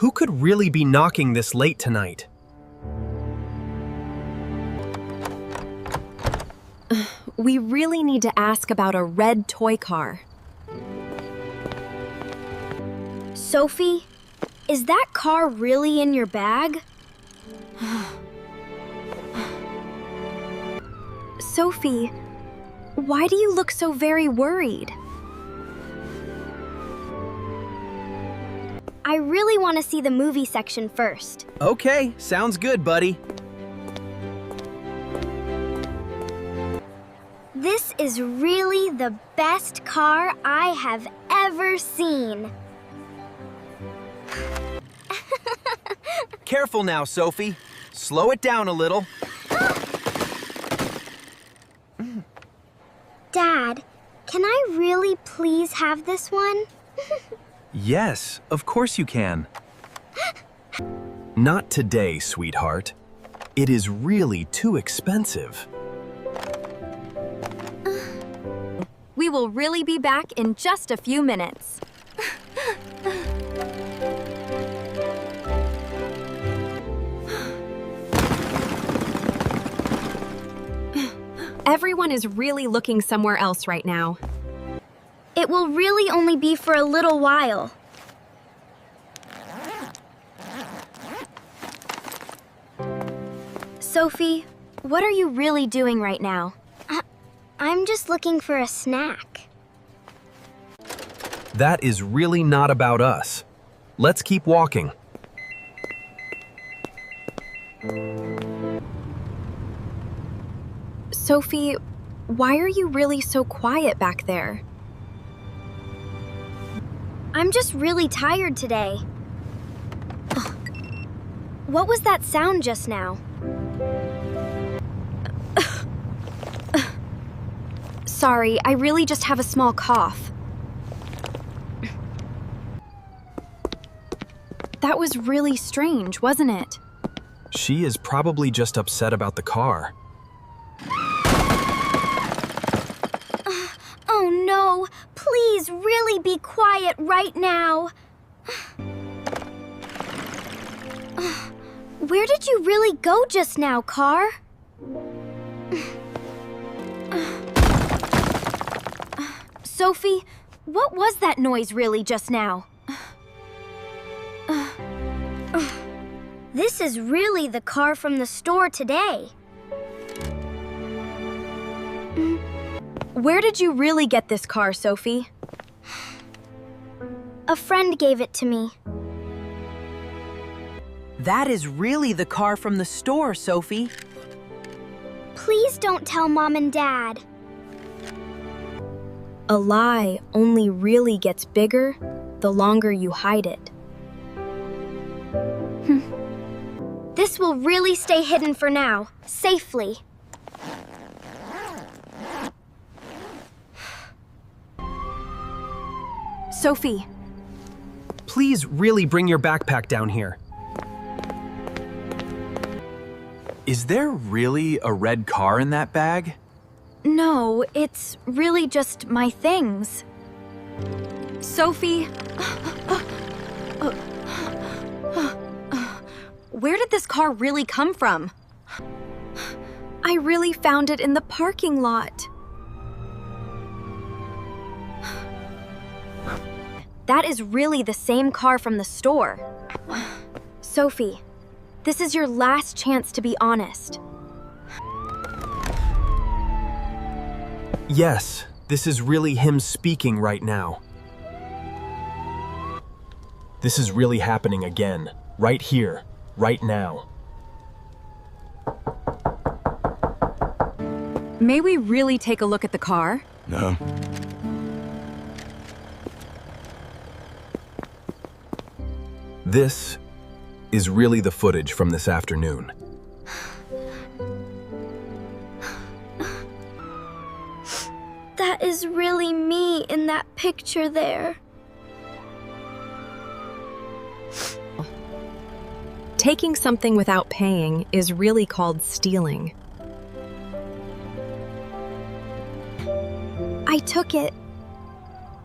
Who could really be knocking this late tonight? We really need to ask about a red toy car. Sophie, is that car really in your bag? Sophie, why do you look so very worried? I really want to see the movie section first. Okay, sounds good, buddy. This is really the best car I have ever seen. Careful now, Sophie. Slow it down a little. Dad, can I really please have this one? Yes, of course you can. Not today, sweetheart. It is really too expensive. We will really be back in just a few minutes. Everyone is really looking somewhere else right now. It will really only be for a little while. Sophie, what are you really doing right now? I'm just looking for a snack. That is really not about us. Let's keep walking. Sophie, why are you really so quiet back there? I'm just really tired today. What was that sound just now? Sorry, I really just have a small cough. That was really strange, wasn't it? She is probably just upset about the car. Oh no, please really be quiet right now. Where did you really go just now, car? Sophie, what was that noise really just now? This is really the car from the store today. Where did you really get this car, Sophie? A friend gave it to me. That is really the car from the store, Sophie. Please don't tell Mom and Dad. A lie only really gets bigger the longer you hide it. This will really stay hidden for now, safely. Sophie, Please really bring your backpack down here. Is there really a red car in that bag? no, it's really just my things. Sophie, where did this car really come from? I really found it in the parking lot. That is really the same car from the store. Sophie, this is your last chance to be honest. Yes, this is really him speaking right now. This is really happening again, right here, right now. May we really take a look at the car? No. This is really the footage from this afternoon. That is really me in that picture there. Taking something without paying is really called stealing. I took it.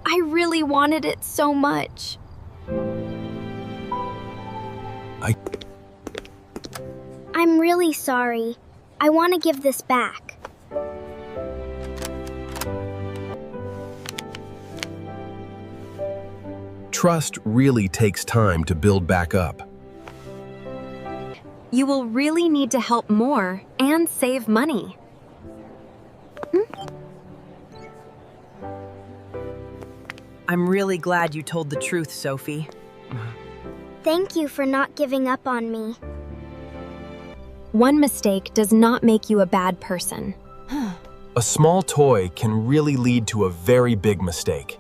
I really wanted it so much. I'm really sorry. I want to give this back. Trust really takes time to build back up. You will really need to help more and save money. I'm really glad you told the truth, Sophie. Thank you for not giving up on me. One mistake does not make you a bad person. A small toy can really lead to a very big mistake.